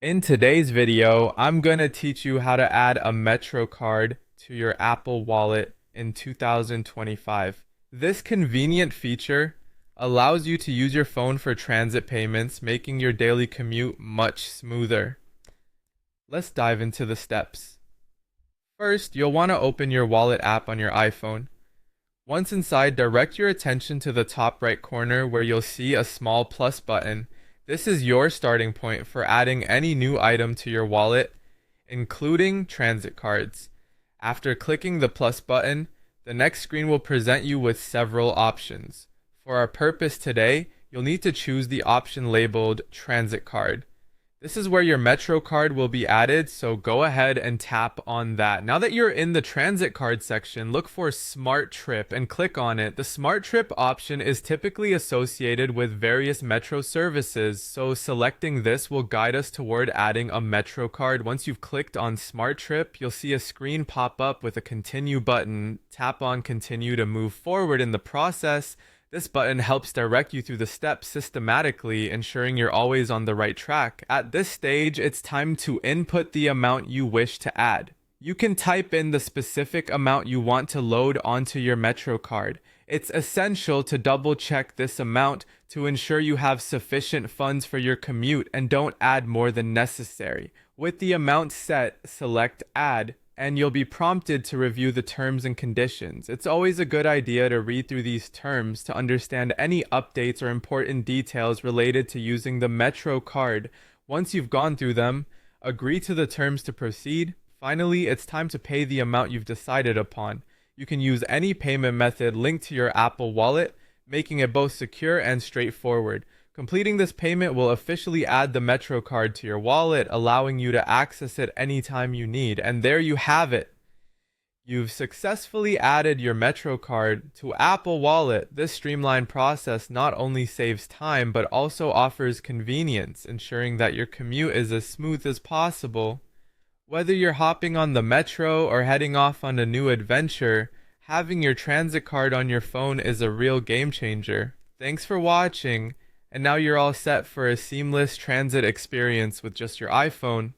In today's video, I'm going to teach you how to add a Metro card to your Apple Wallet in 2025. This convenient feature allows you to use your phone for transit payments, making your daily commute much smoother. Let's dive into the steps. First, you'll want to open your wallet app on your iPhone. Once inside, direct your attention to the top right corner where you'll see a small plus button. This is your starting point for adding any new item to your wallet, including transit cards. After clicking the plus button, the next screen will present you with several options. For our purpose today, you'll need to choose the option labeled Transit Card. This is where your Metro card will be added, so go ahead and tap on that. Now that you're in the transit card section, look for Smart Trip and click on it. The Smart Trip option is typically associated with various Metro services, so selecting this will guide us toward adding a Metro card. Once you've clicked on Smart Trip, you'll see a screen pop up with a Continue button. Tap on Continue to move forward in the process. This button helps direct you through the steps systematically, ensuring you're always on the right track. At this stage, it's time to input the amount you wish to add. You can type in the specific amount you want to load onto your Metro card. It's essential to double check this amount to ensure you have sufficient funds for your commute and don't add more than necessary. With the amount set, select Add, and you'll be prompted to review the terms and conditions. It's always a good idea to read through these terms to understand any updates or important details related to using the Metro card. Once you've gone through them, agree to the terms to proceed. Finally, it's time to pay the amount you've decided upon. You can use any payment method linked to your Apple Wallet, making it both secure and straightforward. Completing this payment will officially add the Metro card to your wallet, allowing you to access it anytime you need. And there you have it. You've successfully added your Metro card to Apple Wallet. This streamlined process not only saves time, but also offers convenience, ensuring that your commute is as smooth as possible. Whether you're hopping on the Metro or heading off on a new adventure, having your transit card on your phone is a real game changer. Thanks for watching. And now you're all set for a seamless transit experience with just your iPhone.